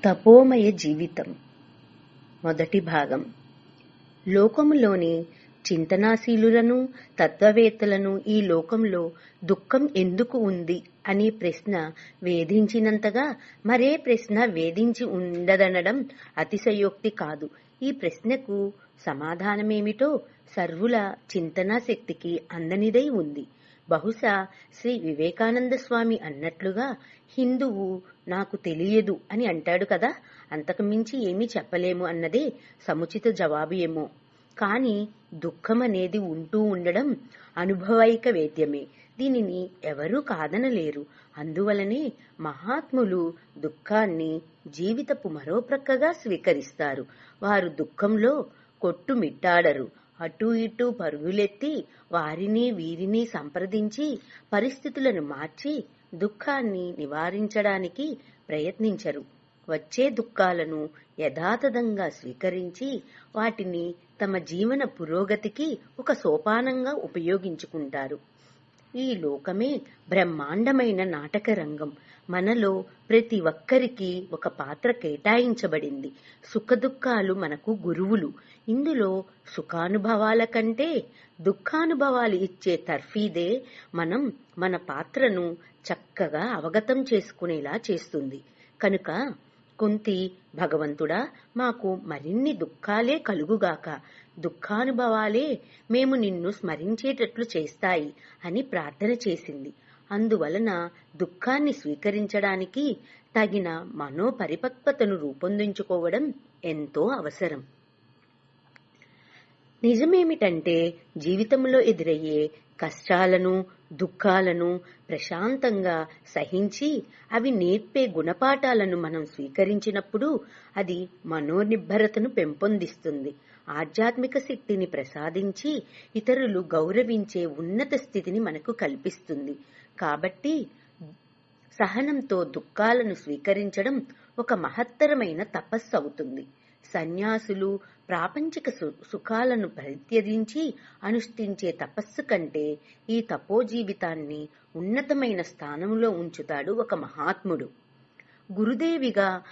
తపోమయ జీవితం మొదటి భాగం. లోకములోని చింతనాశీలులను తత్వవేత్తలను ఈ లోకంలో దుఃఖం ఎందుకు ఉంది అనే ప్రశ్న వేధించినంతగా మరే ప్రశ్న వేధించి ఉండదనడం అతిశయోక్తి కాదు. ఈ ప్రశ్నకు సమాధానమేమిటో సర్వుల చింతనా శక్తికి అందనిదై ఉంది. బహుశా శ్రీ వివేకానంద స్వామి అన్నట్లుగా హిందువు నాకు తెలియదు అని అంటాడు కదా, అంతకుమించి ఏమీ చెప్పలేము అన్నదే సముచిత జవాబు ఏమో. కాని దుఃఖమనేది ఉంటూ ఉండడం అనుభవైక వేద్యమే. దీనిని ఎవరూ కాదనలేరు. అందువలనే మహాత్ములు దుఃఖాన్ని జీవితపు మరో ప్రక్కగా స్వీకరిస్తారు. వారు దుఃఖంలో కొట్టుమిట్టాడరు. అటూ ఇటూ పరుగులెత్తి వారిని వీరిని సంప్రదించి పరిస్థితులను మార్చి దుఃఖాన్ని నివారించడానికి ప్రయత్నించరు. వచ్చే దుఃఖాలను యథాతథంగా స్వీకరించి వాటిని తమ జీవన పురోగతికి ఒక సోపానంగా ఉపయోగించుకుంటారు. ఈ లోకమే బ్రహ్మాండమైన నాటక రంగం. మనలో ప్రతి ఒక్కరికి ఒక పాత్ర కేటాయించబడింది. సుఖదుఖాలు మనకు గురువులు. ఇందులో సుఖానుభవాల కంటే దుఃఖానుభవాలు ఇచ్చే తర్ఫీదే మన పాత్రను చక్కగా అవగతం చేసుకునేలా చేస్తుంది. కనుక కుంతి, భగవంతుడా, మాకు మరిన్ని దుఃఖాలే కలుగుగాక, దుఃఖానుభవాలే మేము నిన్ను స్మరించేటట్లు చేస్తాయి అని ప్రార్థన చేసింది. అందువలన దుఃఖాన్ని స్వీకరించడానికి తగిన మనోపరిపక్వతను రూపొందించుకోవడం ఎంతో అవసరం. నిజమేమిటంటే జీవితంలో ఎదురయ్యే కష్టాలను దుఃఖాలను ప్రశాంతంగా సహించి అవి నేర్పే గుణపాఠాలను మనం స్వీకరించినప్పుడు అది మనోనిబ్బరతను పెంపొందిస్తుంది. ఆధ్యాత్మిక శక్తిని ప్రసాదించి ఇతరులు గౌరవించే ఉన్నత స్థితిని మనకు కల్పిస్తుంది. కాబట్టి సహనంతో దుఃఖాలను స్వీకరించడం ఒక మహత్తరమైన తపస్సు అవుతుంది. సన్యాసులు ప్రాపంచిక సుఖాలను పరిత్యజించి అనుష్ఠించే తపస్సు కంటే ఈ తపో జీవితాన్ని ఉన్నతమైన స్థానంలో ఉంచుతాడు ఒక మహాత్ముడు. గురుదేవిగా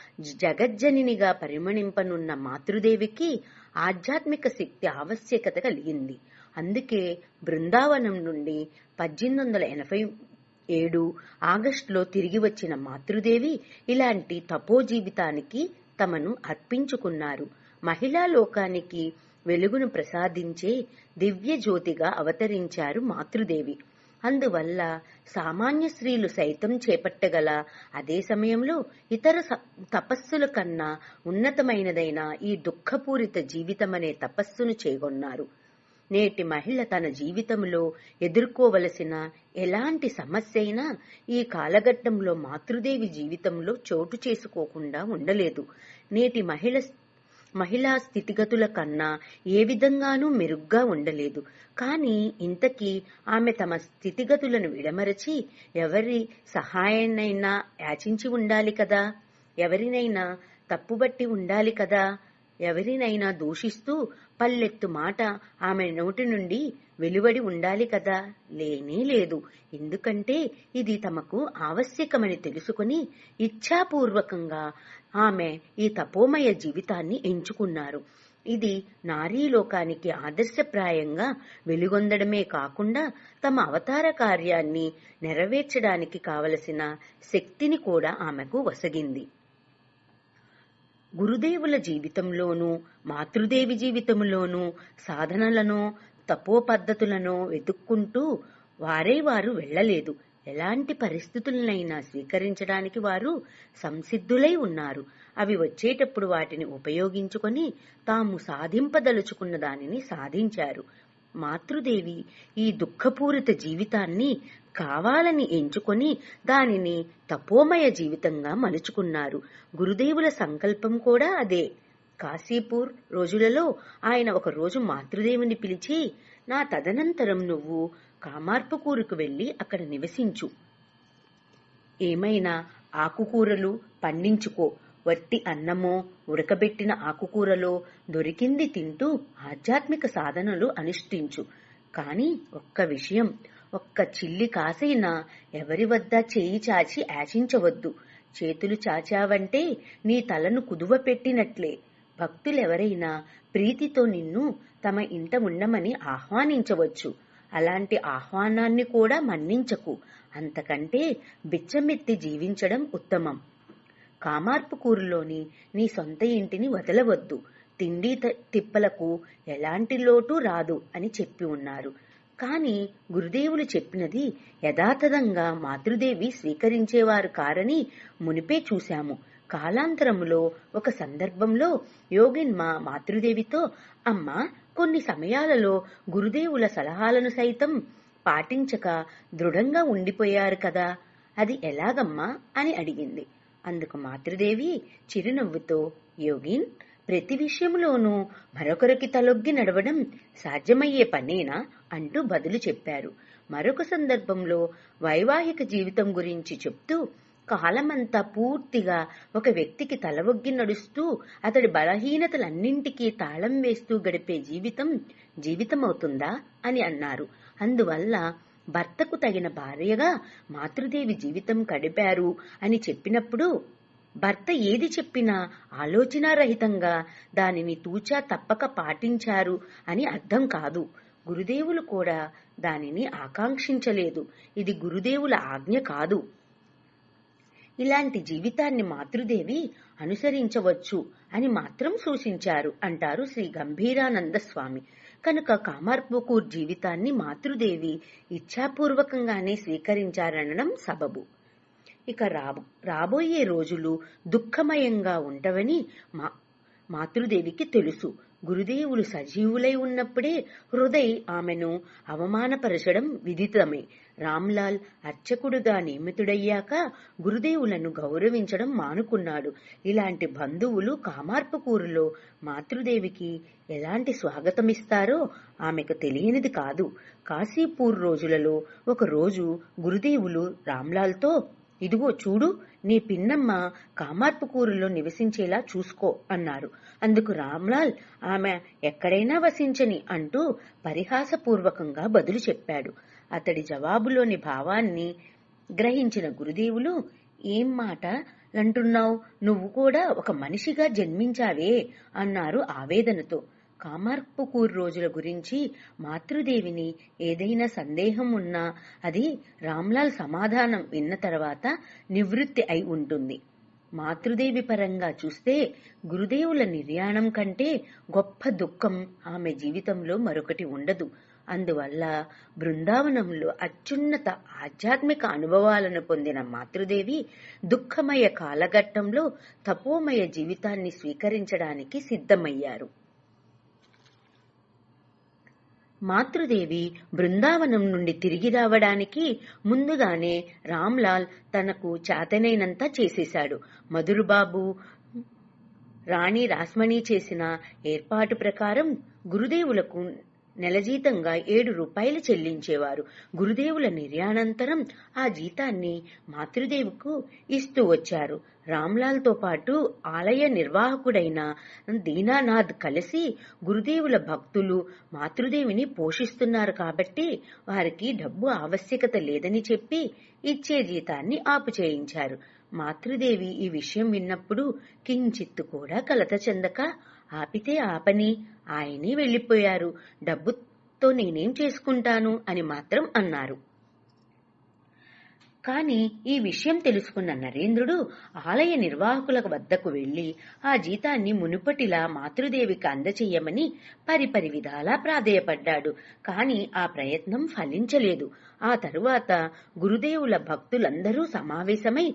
జగజ్జనినిగా పరిమణింపనున్న మాతృదేవికి ఆధ్యాత్మిక శక్తి ఆవశ్యకత కలిగింది. అందుకే బృందావనం నుండి 1887 ఆగస్టులో తిరిగి వచ్చిన మాతృదేవి ఇలాంటి తపో జీవితానికి తమను అర్పించుకున్నారు. మహిళా లోకానికి వెలుగును ప్రసాదించే దివ్య జ్యోతిగా అవతరించారు మాతృదేవి. అందువల్ల సామాన్య స్త్రీలు సైతం చేపట్టగల అదే సమయంలో ఇతర తపస్సుల కన్నా ఉన్నతమైనదైన ఈ దుఃఖపూరిత జీవితమనే తపస్సును చేగొన్నారు. నేటి మహిళ తన జీవితంలో ఎదుర్కోవలసిన ఎలాంటి సమస్య అయినా ఈ కాలఘట్టంలో మాతృదేవి జీవితంలో చోటు చేసుకోకుండా ఉండలేదు. నేటి మహిళా స్థితిగతుల కన్నా ఏ విధంగానూ మెరుగ్గా ఉండలేదు. కానీ ఇంతకీ ఆమె తమ స్థితిగతులను విడమరచి ఎవరి సహాయాన్నైనా యాచించి ఉండాలి కదా, ఎవరినైనా తప్పుబట్టి ఉండాలి కదా, ఎవరినైనా దూషిస్తూ పల్లెత్తు మాట ఆమె నోటి నుండి వెలువడి ఉండాలి కదా. లేనే లేదు. ఎందుకంటే ఇది తమకు ఆవశ్యకమని తెలుసుకుని ఇచ్ఛాపూర్వకంగా ఆమె ఈ తపోమయ జీవితాన్ని ఎంచుకున్నారు. ఇది నారీలోకానికి ఆదర్శప్రాయంగా వెలుగొందడమే కాకుండా తమ అవతార కార్యాన్ని నెరవేర్చడానికి కావలసిన శక్తిని కూడా ఆమెకు వసగింది. గురుదేవుల జీవితంలోనూ మాతృదేవి జీవితంలోనూ సాధనలను తపో పద్ధతులను వెతుక్కుంటూ వారు వెళ్లలేదు. ఎలాంటి పరిస్థితులనైనా స్వీకరించడానికి వారు సంసిద్ధులై ఉన్నారు. అవి వచ్చేటప్పుడు వాటిని ఉపయోగించుకొని తాము సాధింపదలుచుకున్న దానిని సాధించారు. మాతృదేవి ఈ దుఃఖపూరిత జీవితాన్ని కావాలని ఎంచుకొని దానిని తపోమయ జీవితంగా మలుచుకున్నారు. గురుదేవుల సంకల్పం కూడా అదే. కాశీపూర్ రోజులలో ఆయన ఒక రోజు మాతృదేవిని పిలిచి, నా తదనంతరం నువ్వు కామార్పుకూరుకు వెళ్లి అక్కడ నివసించు. ఏమైనా ఆకుకూరలు పండించుకో. వట్టి అన్నమో ఉడకబెట్టిన ఆకుకూరలో దొరికింది తింటూ ఆధ్యాత్మిక సాధనలు అనుష్ఠించు. కాని ఒక్క విషయం, ఒక్క చిల్లి కాసైనా ఎవరి వద్ద చేయి చాచి యాచించవద్దు. చేతులు చాచావంటే నీ తలను కుదువ పెట్టినట్లే. భక్తులెవరైనా ప్రీతితో నిన్ను తమ ఇంట ఉండమని ఆహ్వానించవచ్చు. అలాంటి ఆహ్వానాన్ని కూడా మన్నించకు. అంతకంటే బిచ్చమెత్తి జీవించడం ఉత్తమం. కామార్పుకూరులోని నీ సొంత ఇంటిని వదలవద్దు. తిండి తిప్పలకు ఎలాంటి లోటు రాదు అని చెప్పి ఉన్నారు. కాని గురుదేవులు చెప్పినది యథాతథంగా మాతృదేవి స్వీకరించేవారు కారని మునిపే చూశాము. కాలాంతరములో ఒక సందర్భంలో యోగిన్మ మాతృదేవితో, అమ్మా, కొన్ని సమయాలలో గురుదేవుల సలహాలను సైతం పాటించక దృఢంగా ఉండిపోయారు కదా, అది ఎలాగమ్మా అని అడిగింది. అందుకు మాతృదేవి చిరునవ్వుతో, యోగిన్, ప్రతి విషయంలోనూ మరొకరికి తలొగ్గి నడవడం సాధ్యమయ్యే పనేనా అంటూ బదులు చెప్పారు. మరొక సందర్భంలో వైవాహిక జీవితం గురించి చెప్తూ, కాలమంతా పూర్తిగా ఒక వ్యక్తికి తలవొగ్గి నడుస్తూ అతడి బలహీనతలన్నింటికీ తాళం వేస్తూ గడిపే జీవితమవుతుందా అని అన్నారు. అందువల్ల భర్తకు తగిన భార్యగా మాతృదేవి జీవితం గడిపారు అని చెప్పినప్పుడు భర్త ఏది చెప్పినా ఆలోచనారహితంగా దానిని తూచా తప్పక పాటించారు అని అర్థం కాదు. గురుదేవులు కూడా దానిని ఆకాంక్షించలేదు. ఇది గురుదేవుల ఆజ్ఞ కాదు. ఇలాంటి జీవితాన్ని మాతృదేవి అనుసరించవచ్చు అని మాత్రం సూచించారు అంటారు శ్రీ గంభీరానంద స్వామి. కనుక కామార్పుకూర్ జీవితాన్ని మాతృదేవి ఇచ్ఛాపూర్వకంగానే స్వీకరించారనడం సబబు. ఇక రాబోయే రోజులు దుఃఖమయంగా ఉంటవని మాతృదేవికి తెలుసు. గురుదేవులు సజీవులై ఉన్నప్పుడే హృదయ్ ఆమెను అవమానపరచడం విదితమే. రామ్లాల్ అర్చకుడుగా నియమితుడయ్యాక గురుదేవులను గౌరవించడం మానుకున్నాడు. ఇలాంటి బంధువులు కామార్పుకూరులో మాతృదేవికి ఎలాంటి స్వాగతమిస్తారో ఆమెకు తెలియనిది కాదు. కాశీపూర్ రోజులలో ఒక రోజు గురుదేవులు రామ్లాల్తో, ఇదిగో చూడు, నీ పిన్నమ్మ కామార్పుకూరులో నివసించేలా చూసుకో అన్నారు. అందుకు రామ్లాల్, ఆమె ఎక్కడైనా వసించని అంటూ పరిహాసపూర్వకంగా బదులు చెప్పాడు. అతడి జవాబులోని భావాన్ని గ్రహించిన గురుదేవులు, ఏం మాటలంటున్నావు, నువ్వు కూడా ఒక మనిషిగా జన్మించావే అన్నారు ఆవేదనతో. కామార్పుకూర్ రోజుల గురించి మాతృదేవిని ఏదైనా సందేహం ఉన్నా అది రామ్లాల్ సమాధానం విన్న తర్వాత నివృత్తి అయి ఉంటుంది. మాతృదేవి పరంగా చూస్తే గురుదేవుల నిర్యాణం కంటే గొప్ప దుఃఖం ఆమె జీవితంలో మరొకటి ఉండదు. అందువల్ల బృందావనంలో అత్యున్నత ఆధ్యాత్మిక అనుభవాలను పొందిన మాతృదేవి దుఃఖమయ కాలఘట్టంలో తపోమయ జీవితాన్ని స్వీకరించడానికి సిద్ధమయ్యారు. మాతృదేవి బృందావనం నుండి తిరిగి రావడానికి ముందుగానే రామ్లాల్ తనకు చేతనైనంత చేసేశాడు. మధురబాబు, రాణి రాస్మణి చేసిన ఏర్పాటు ప్రకారం గురుదేవులకు నెల జీతంగా 7 రూపాయలు చెల్లించేవారు. గురుదేవుల నిర్యాణానంతరం ఆ జీతాన్ని మాతృదేవికు ఇస్తూ వచ్చారు. రామ్లాల్ తో పాటు ఆలయ నిర్వాహకుడైన దీనానాథ్ కలిసి గురుదేవుల భక్తులు మాతృదేవిని పోషిస్తున్నారు కాబట్టి వారికి డబ్బు ఆవశ్యకత లేదని చెప్పి ఇచ్చే జీతాన్ని ఆపు చేయించారు. మాతృదేవి ఈ విషయం విన్నప్పుడు కించిత్తు కూడా కలత చెందక, ఆపితే ఆపని, ఆయనే వెళ్లిపోయారు, డబ్బుతో నేనేం చేసుకుంటాను అని మాత్రం అన్నారు. కాని ఈ విషయం తెలుసుకున్న నరేంద్రుడు ఆలయ నిర్వాహకుల వద్దకు వెళ్లి ఆ జీతాన్ని మునుపటిలా మాతృదేవికి అందచెయ్యమని పరిపరి విధాలా ప్రాధేయపడ్డాడు. కాని ఆ ప్రయత్నం ఫలించలేదు. ఆ తరువాత గురుదేవుల భక్తులందరూ సమావేశమై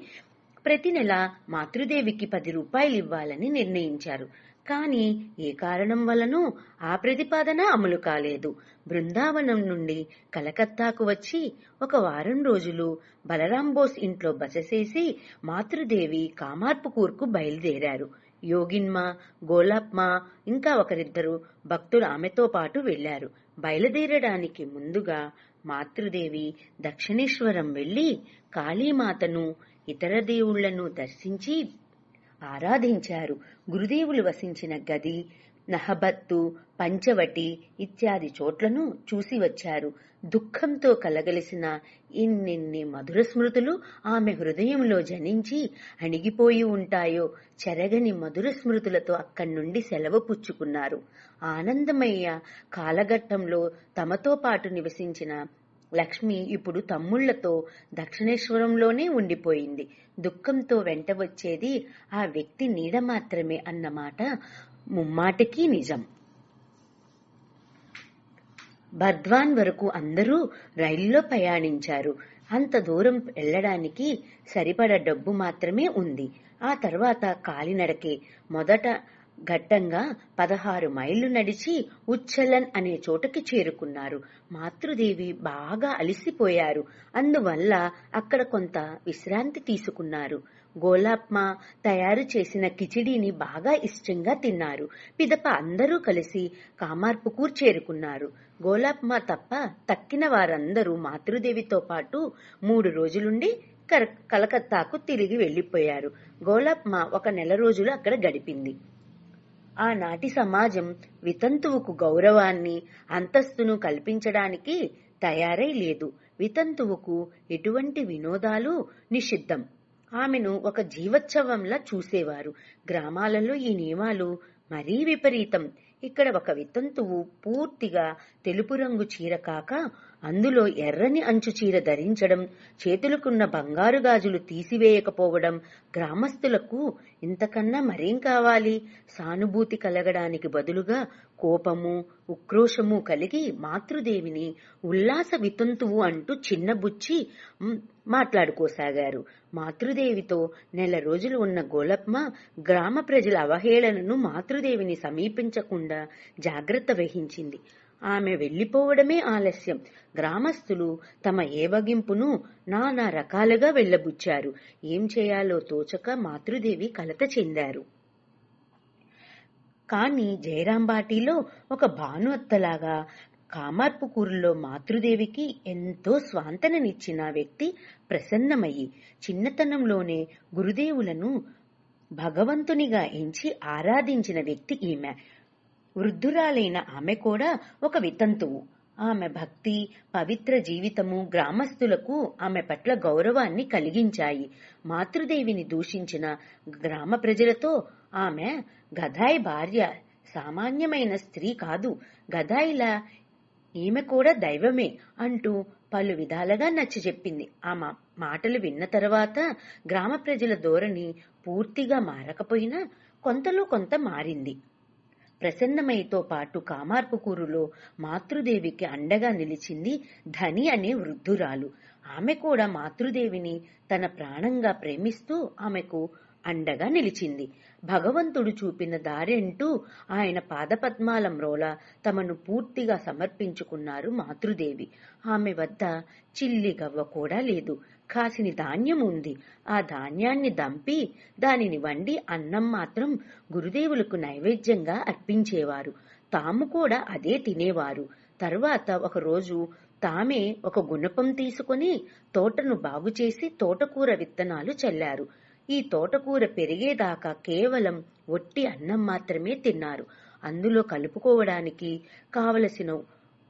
ప్రతి నెల మాతృదేవికి 10 రూపాయలు ఇవ్వాలని నిర్ణయించారు. కాని ఏ కారణం వలనో ఆ ప్రతిపాదన అమలు కాలేదు. బృందావనం నుండి కలకత్తాకు వచ్చి ఒక వారం రోజులు బలరాంబోస్ ఇంట్లో బస చేసి మాతృదేవి కామార్పుకూర్కు బయలుదేరారు. యోగిన్మ, గోలాప్మ ఇంకా ఒకరిద్దరు భక్తులు ఆమెతో పాటు వెళ్లారు. బయలుదేరడానికి ముందుగా మాతృదేవి దక్షిణేశ్వరం వెళ్లి కాళీమాతను, ఇతర దేవుళ్లను దర్శించి ఆరాధించారు. గురుదేవులు వసించిన గది నహబత్తు, పంచవటి ఇత్యాది చోట్లను చూసి వచ్చారు. దుఃఖంతో కలగలిసిన ఇన్నిన్ని మధుర స్మృతులు ఆమె హృదయంలో జనించి అణిగిపోయి ఉంటాయో. చెరగని మధుర స్మృతులతో అక్కడి నుండి సెలవు పుచ్చుకున్నారు. ఆనందమయ్య కాలఘట్టంలో తమతో పాటు నివసించిన లక్ష్మి ఇప్పుడు తమ్ముళ్లతో దక్షిణేశ్వరంలోనే ఉండిపోయింది. దుఃఖంతో వెంట వచ్చేది ఆ వ్యక్తి నీడ మాత్రమే అన్నమాట ముమ్మాటికి నిజం. బర్ద్వాన్ వరకు అందరూ రైల్లో ప్రయాణించారు. అంత దూరం వెళ్లడానికి సరిపడ డబ్బు మాత్రమే ఉంది. ఆ తర్వాత కాలినడకే. మొదట ఘట్టంగా 16 మైళ్లు నడిచి ఉచ్చలన్ అనే చోటకి చేరుకున్నారు. మాతృదేవి బాగా అలసిపోయారు. అందువల్ల అక్కడ కొంత విశ్రాంతి తీసుకున్నారు. గోలాప్మా తయారు చేసిన కిచిడీని బాగా ఇష్టంగా తిన్నారు. పిదప అందరూ కలిసి కామార్పుకూర్ చేరుకున్నారు. గోలాప్మా తప్ప తక్కిన వారందరూ మాతృదేవితో పాటు 3 రోజులుండి కలకత్తాకు తిరిగి వెళ్లిపోయారు. గోలాప్మా 1 నెల రోజులు అక్కడ గడిపింది. ఆనాటి సమాజం వితంతువుకు గౌరవాన్ని, అంతస్తును కల్పించడానికి తయారై లేదు. వితంతువుకు ఎటువంటి వినోదాలు నిషిద్ధం. ఆమెను ఒక జీవోత్సవంలా చూసేవారు. గ్రామాలలో ఈ నియమాలు మరీ విపరీతం. ఇక్కడ ఒక వితంతువు పూర్తిగా తెలుపు రంగు చీర కాక అందులో ఎర్రని అంచు చీర ధరించడం, చేతులకున్న బంగారు గాజులు తీసివేయకపోవడం గ్రామస్తులకు ఇంతకన్నా మరేం కావాలి? సానుభూతి కలగడానికి బదులుగా కోపము, ఉక్రోషము కలిగి మాతృదేవిని ఉల్లాస వితంతువు అంటూ చిన్నబుచ్చి మాట్లాడుకోసాగారు. మాతృదేవితో నెల రోజులు ఉన్న గోలప్మ గ్రామ ప్రజల అవహేళనను మాతృదేవిని సమీపించకుండా జాగ్రత్త వహించింది. ఆమె వెళ్లిపోవడమే ఆలస్యం. గ్రామస్తులు తమ ఏవగింపును నానా రకాలుగా వెళ్లబుచ్చారు. ఏం చేయాలో తోచక మాతృదేవి కలత చెందారు. కాని జయరాంబాటిలో ఒక భాను అత్తలాగా కామార్పుకూరులో మాతృదేవికి ఎంతో స్వాంతననిచ్చిన వ్యక్తి ప్రసన్నమయ్యి చిన్నతనంలోనే గురుదేవులను భగవంతునిగా ఎంచి ఆరాధించిన వ్యక్తి ఈమె. వృద్ధురాలైన ఆమె కూడా ఒక వితంతువు. ఆమె భక్తి, పవిత్ర జీవితము గ్రామస్తులకు ఆమె పట్ల గౌరవాన్ని కలిగించాయి. మాతృదేవిని దూషించిన గ్రామ ప్రజలతో ఆమె గదాయి భార్య, సామాన్యమైన స్త్రీ కాదు, గదాయిలా ఈమె కూడా దైవమే అంటూ పలు విధాలుగా నచ్చజెప్పింది. ఆ మాటలు విన్న తర్వాత గ్రామ ప్రజల ధోరణి పూర్తిగా మారకపోయినా కొంతలో కొంత మారింది. ప్రసన్నమయ్యతో పాటు కామార్పుకూరులో మాతృదేవికి అండగా నిలిచింది ధని అనే వృద్ధురాలు. ఆమె కూడా మాతృదేవిని తన ప్రాణంగా ప్రేమిస్తూ ఆమెకు అండగా నిలిచింది. భగవంతుడు చూపిన దారంటూ ఆయన పాదపద్మాల మ్రోల తమను పూర్తిగా సమర్పించుకున్నారు మాతృదేవి. ఆమె వద్ద చిల్లి గవ్వ కూడా లేదు. కాసిని ధాన్యం ఉంది. ఆ ధాన్యాన్ని దంపి దానిని వండి అన్నం మాత్రం గురుదేవులకు నైవేద్యంగా అర్పించేవారు. తాము కూడా అదే తినేవారు. తరువాత ఒకరోజు తామే ఒక గుణపం తీసుకుని తోటను బాగుచేసి తోటకూర విత్తనాలు చల్లారు. ఈ తోటకూర పెరిగేదాకా కేవలం ఒట్టి అన్నం మాత్రమే తిన్నారు. అందులో కలుపుకోవడానికి కావలసిన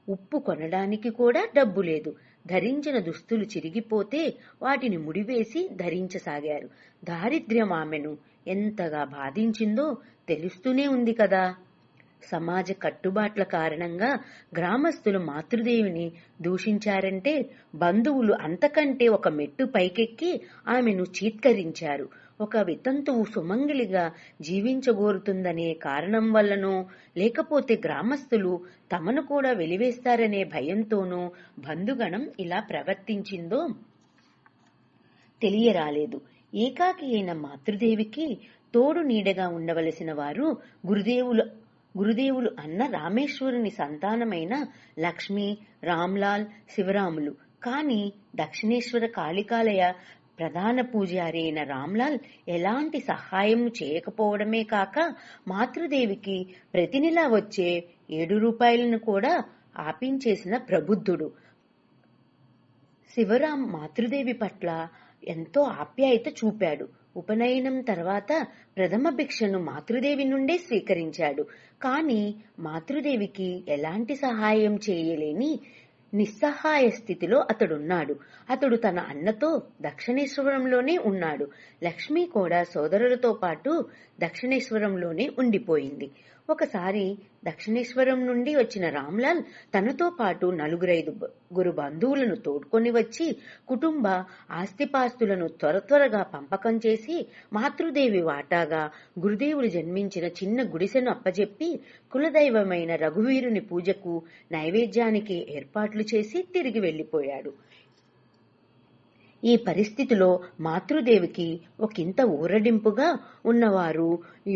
ఉప్పు కొనడానికి కూడా డబ్బు లేదు. ధరించిన దుస్తులు చిరిగిపోతే వాటిని ముడివేసి ధరించసాగారు. దారిద్ర్యం ఆమెను ఎంతగా బాధించిందో తెలుస్తూనే ఉంది కదా. సమాజ కట్టుబాట్ల కారణంగా గ్రామస్తులు మాతృదేవిని దూషించారంటే బంధువులు అంతకంటే ఒక మెట్టు పైకెక్కి ఆమెను చీత్కరించారు. ఒక వితంతువు సుమంగళిగా జీవించగోరుతుందనే కారణం వల్లనో లేకపోతే గ్రామస్తులు తమను కూడా వెలివేస్తారనే భయంతోనో బంధుగణం ఇలా ప్రవర్తించిందో తెలియరాలేదు. ఏకాకి అయిన మాతృదేవికి తోడు నీడగా ఉండవలసిన వారు గురుదేవులు అన్న రామేశ్వరుని సంతానమైన లక్ష్మి, రామ్లాల్, శివరాములు. కాని దక్షిణేశ్వర కాళికాలయ ప్రధాన పూజారి అయిన రామ్లాల్ ఎలాంటి సహాయం చేయకపోవడమే కాక మాతృదేవికి ప్రతి నెలా వచ్చే 7 రూపాయలను కూడా ఆపించేసిన ప్రబుద్ధుడు. శివరాం మాతృదేవి పట్ల ఎంతో ఆప్యాయత చూపాడు. ఉపనయనం తర్వాత ప్రథమ భిక్షను మాతృదేవి నుండే స్వీకరించాడు. కాని మాతృదేవికి ఎలాంటి సహాయం చేయలేని నిస్సహాయ స్థితిలో అతడున్నాడు. అతడు తన అన్నతో దక్షిణేశ్వరంలోనే ఉన్నాడు. లక్ష్మి కూడా సోదరులతో పాటు దక్షిణేశ్వరంలోనే ఉండిపోయింది. ఒకసారి దక్షిణేశ్వరం నుండి వచ్చిన రామ్లాల్ తనతో పాటు 4-5 బంధువులను తోడ్కొని వచ్చి కుటుంబ ఆస్తిపాస్తులను త్వరగా పంపకం చేసి మాతృదేవి వాటాగా గురుదేవులు జన్మించిన చిన్న గుడిసెను అప్పజెప్పి కులదైవమైన రఘువీరుని పూజకు నైవేద్యానికి ఏర్పాట్లు చేసి తిరిగి వెళ్లిపోయాడు. ఈ పరిస్థితిలో మాతృదేవికి ఒకంత ఊరడింపుగా ఉన్నవారు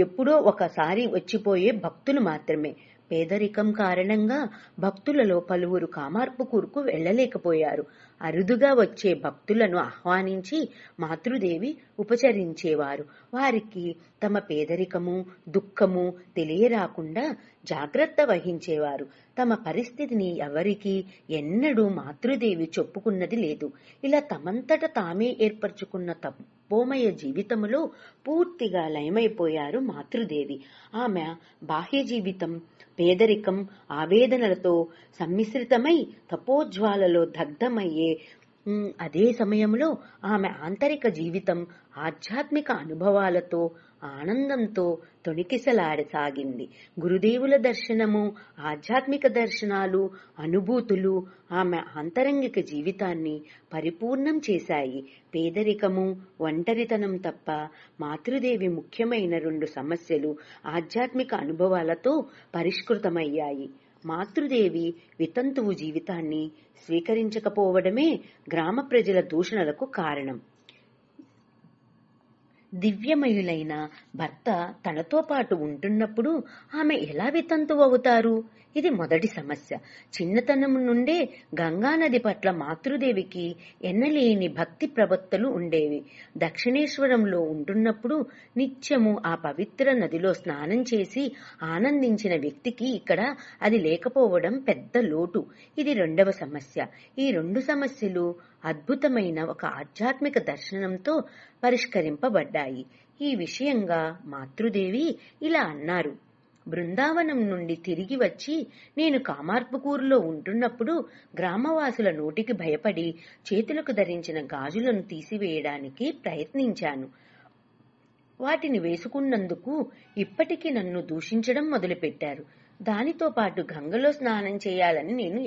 ఎప్పుడో ఒకసారి వచ్చిపోయే భక్తులు మాత్రమే. పేదరికం కారణంగా భక్తులలో పలువురు కామార్పుకూరుకు వెళ్లలేకపోయారు. అరుదుగా వచ్చే భక్తులను ఆహ్వానించి మాతృదేవి ఉపచరించేవారు. వారికి తమ పేదరికము దుఃఖము తెలియరాకుండా జాగ్రత్త వహించేవారు. తమ పరిస్థితిని ఎవరికీ ఎన్నడూ మాతృదేవి చెప్పుకున్నది లేదు. ఇలా తమంతట తామే ఏర్పరచుకున్న తపోమయ జీవితములో పూర్తిగా లయమైపోయారు మాతృదేవి. ఆమె బాహ్య జీవితం పేదరికం ఆవేదనలతో సమ్మిశ్రితమై తపోజ్వాలలో దగ్ధమయ్యే అదే సమయంలో ఆమె ఆంతరిక జీవితం ఆధ్యాత్మిక అనుభవాలతో ఆనందంతో తొణికిసలాడసాగింది. గురుదేవుల దర్శనము ఆధ్యాత్మిక దర్శనాలు అనుభూతులు ఆమె ఆంతరంగిక జీవితాన్ని పరిపూర్ణం చేశాయి. పేదరికము ఒంటరితనం తప్ప మాతృదేవి ముఖ్యమైన 2 సమస్యలు ఆధ్యాత్మిక అనుభవాలతో పరిష్కృతమయ్యాయి. మాతృదేవి వితంతువు జీవితాన్ని స్వీకరించకపోవడమే గ్రామ ప్రజల దూషణలకు కారణం. దివ్యమయులైన భర్త తనతో పాటు ఉంటున్నప్పుడు ఆమె ఎలా వితంతువు అవుతారు? ఇది మొదటి సమస్య. చిన్నతనం నుండే గంగానది పట్ల మాతృదేవికి ఎన్నలేని భక్తి ప్రవత్తలు ఉండేవి. దక్షిణేశ్వరంలో ఉంటున్నప్పుడు నిత్యము ఆ పవిత్ర నదిలో స్నానం చేసి ఆనందించిన వ్యక్తికి ఇక్కడ అది లేకపోవడం పెద్ద లోటు. ఇది 2వ సమస్య. ఈ 2 సమస్యలు అద్భుతమైన ఒక ఆధ్యాత్మిక దర్శనంతో పరిష్కరింపబడ్డాయి. ఈ విషయంగా మాతృదేవి ఇలా అన్నారు. బృందావనం నుండి తిరిగి వచ్చి నేను కామార్పుకూరులో ఉంటున్నప్పుడు గ్రామవాసుల నోటికి భయపడి చేతులకు ధరించిన గాజులను తీసివేయడానికి ప్రయత్నించాను. వాటిని వేసుకున్నందుకు ఇప్పటికీ నన్ను దూషించడం మొదలుపెట్టారు. దానితో పాటు గంగలో స్నానం చేయాలని నేను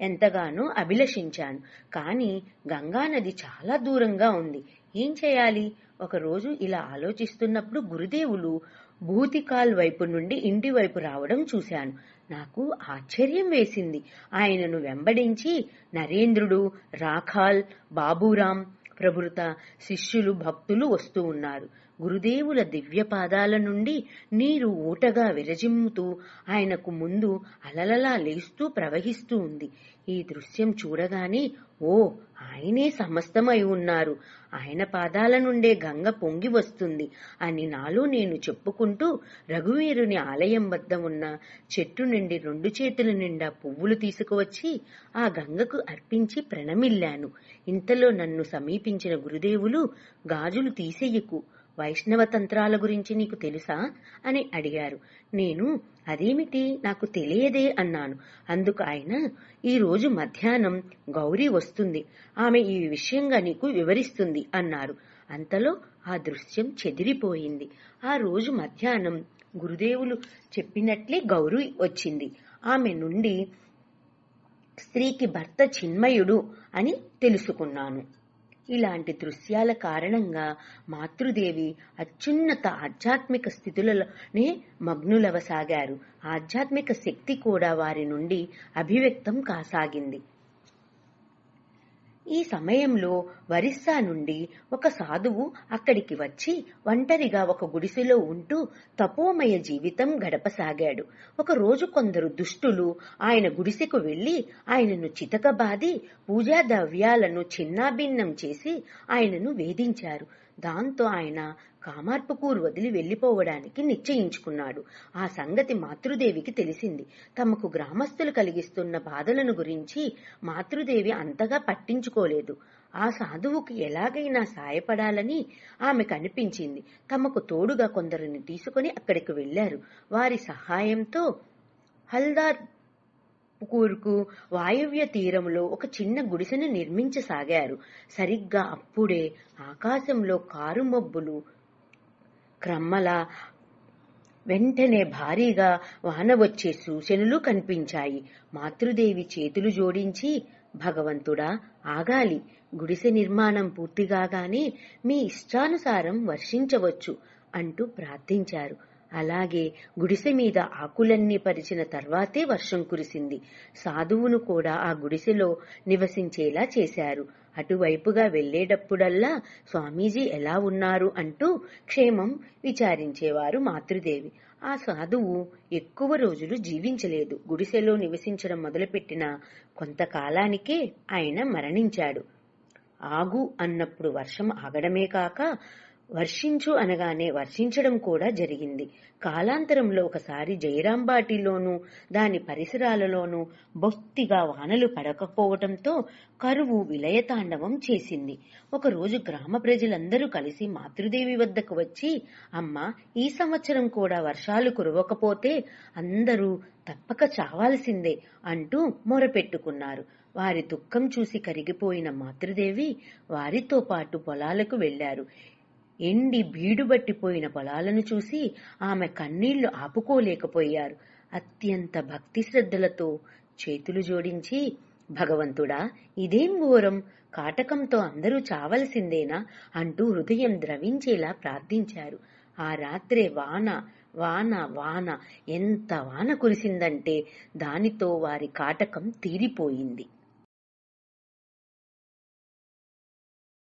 ఎంతగానో అభిలషించాను. కానీ గంగానది చాలా దూరంగా ఉంది. ఏం చేయాలి? ఒకరోజు ఇలా ఆలోచిస్తున్నప్పుడు గురుదేవులు భూతికాల్ వైపు నుండి ఇంటి వైపు రావడం చూశాను. నాకు ఆశ్చర్యం వేసింది. ఆయనను వెంబడించి నరేంద్రుడు, రాఖాల్, బాబూరాం ప్రభుత శిష్యులు భక్తులు వస్తూ ఉన్నారు. గురుదేవుల దివ్య పాదాల నుండి నీరు ఊటగా విరజిమ్ముతూ ఆయనకు ముందు అలలలా లేస్తూ ప్రవహిస్తూ ఉంది. ఈ దృశ్యం చూడగానే ఓ ఆయనే సమస్తమై ఉన్నారు, ఆయన పాదాల నుండే గంగ పొంగి వస్తుంది అని నాలో నేను చెప్పుకుంటూ రఘువీరుని ఆలయం వద్ద ఉన్న చెట్టు నుండి 2 చేతుల నిండా పువ్వులు తీసుకువచ్చి ఆ గంగకు అర్పించి ప్రణమిల్లాను. ఇంతలో నన్ను సమీపించిన గురుదేవులు గాజులు తీసేయకు, వైష్ణవ తంత్రాల గురించి నీకు తెలుసా అని అడిగారు. నేను అదేమిటి నాకు తెలియదే అన్నాను. అందుకు ఆయన ఈ రోజు మధ్యాహ్నం గౌరీ వస్తుంది, ఆమె ఈ విషయంగా నీకు వివరిస్తుంది అన్నారు. అంతలో ఆ దృశ్యం చెదిరిపోయింది. ఆ రోజు మధ్యాహ్నం గురుదేవులు చెప్పినట్లే గౌరీ వచ్చింది. ఆమె నుండి స్త్రీకి భర్త చిన్మయుడు అని తెలుసుకున్నాను. ఇలాంటి దృశ్యాల కారణంగా మాతృదేవి అత్యున్నత ఆధ్యాత్మిక స్థితులలోనే మగ్నులవసాగారు. ఆధ్యాత్మిక శక్తి కూడా వారి నుండి అభివ్యక్తం కాసాగింది. ఈ సమయంలో ఒరిస్సా నుండి ఒక సాధువు అక్కడికి వచ్చి ఒంటరిగా ఒక గుడిసెలో ఉంటూ తపోమయ జీవితం గడపసాగాడు. ఒకరోజు కొందరు దుష్టులు ఆయన గుడిసెకు వెళ్లి ఆయనను చితకబాది పూజా ద్రవ్యాలను చిన్నాభిన్నం చేసి ఆయనను వేధించారు. దాంతో ఆయన కామార్పుకూరు వదిలి వెళ్లిపోవడానికి నిశ్చయించుకున్నాడు. ఆ సంగతి మాతృదేవికి తెలిసింది. తమకు గ్రామస్తులు కలిగిస్తున్న బాధలను గురించి మాతృదేవి అంతగా పట్టించుకోలేదు. ఆ సాధువుకు ఎలాగైనా సాయపడాలని ఆమెకు అనిపించింది. తమకు తోడుగా కొందరిని తీసుకుని అక్కడికి వెళ్లారు. వారి సహాయంతో హల్దార్ కూర్కు వాయువ్య తీరంలో ఒక చిన్న గుడిసెను నిర్మించసాగారు. సరిగ్గా అప్పుడే ఆకాశంలో కారు మబ్బులు క్రమ్మలా వెంటనే భారీగా వాన వచ్చే సూచనలు కనిపించాయి. మాతృదేవి చేతులు జోడించి, భగవంతుడా, ఆగాలి. గుడిసె నిర్మాణం పూర్తిగానే మీ ఇష్టానుసారం వర్షించవచ్చు అంటూ ప్రార్థించారు. అలాగే గుడిసె మీద ఆకులన్నీ పరిచిన తర్వాతే వర్షం కురిసింది. సాధువును కూడా ఆ గుడిసెలో నివసించేలా చేశారు. అటువైపుగా వెళ్లేటప్పుడల్లా స్వామీజీ ఎలా ఉన్నారు అంటూ క్షేమం విచారించేవారు మాతృదేవి. ఆ సాధువు ఎక్కువ రోజులు జీవించలేదు. గుడిసెలో నివసించడం మొదలుపెట్టిన కొంతకాలానికే ఆయన మరణించాడు. ఆగు అన్నప్పుడు వర్షం ఆగడమే కాక వర్షించు అనగానే వర్షించడం కూడా జరిగింది. కాలాంతరంలో ఒకసారి జయరాంబాటిలోనూ దాని పరిసరాలలోనూ బొత్తిగా వానలు పడకపోవటంతో కరువు విలయతాండవం చేసింది. ఒకరోజు గ్రామ ప్రజలందరూ కలిసి మాతృదేవి వద్దకు వచ్చి, అమ్మా, ఈ సంవత్సరం కూడా వర్షాలు కురవకపోతే అందరూ తప్పక చావాల్సిందే అంటూ మొరపెట్టుకున్నారు. వారి దుఃఖం చూసి కరిగిపోయిన మాతృదేవి వారితో పాటు పొలాలకు వెళ్లారు. ఎండి బీడుబట్టిపోయిన పొలాలను చూసి ఆమె కన్నీళ్లు ఆపుకోలేకపోయారు. అత్యంత భక్తి శ్రద్ధలతో చేతులు జోడించి, భగవంతుడా, ఇదేం ఘోరం, కాటకంతో అందరూ చావలసిందేనా అంటూ హృదయం ద్రవించేలా ప్రార్థించారు. ఆ రాత్రే వాన వాన వాన ఎంత వాన కురిసిందంటే దానితో వారి కాటకం తీరిపోయింది.